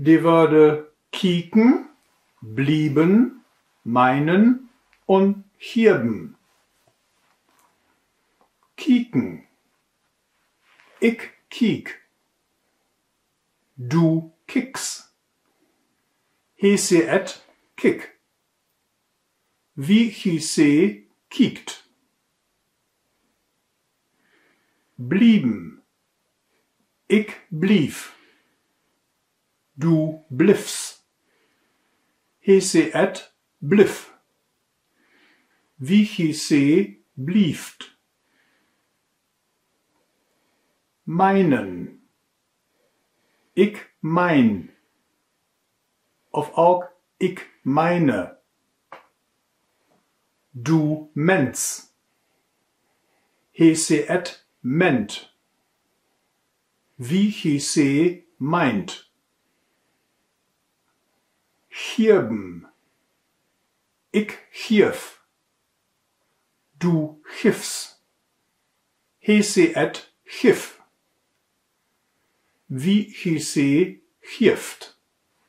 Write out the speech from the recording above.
Die Wörter kieken, blieben, meinen und hierben. Kieken. Ich kiek. Du kiks. He se et kik. Wie he se kiekt. Blieben. Ich blief. Du bliffs. He se et bliff. Wie he se blieft. Meinen. Ich mein. Of auch ich meine. Du mens. He se et ment. Wie he se meint. Hierben. Ich hierf. Du chiffs. He se et chiff. Wie he se chift.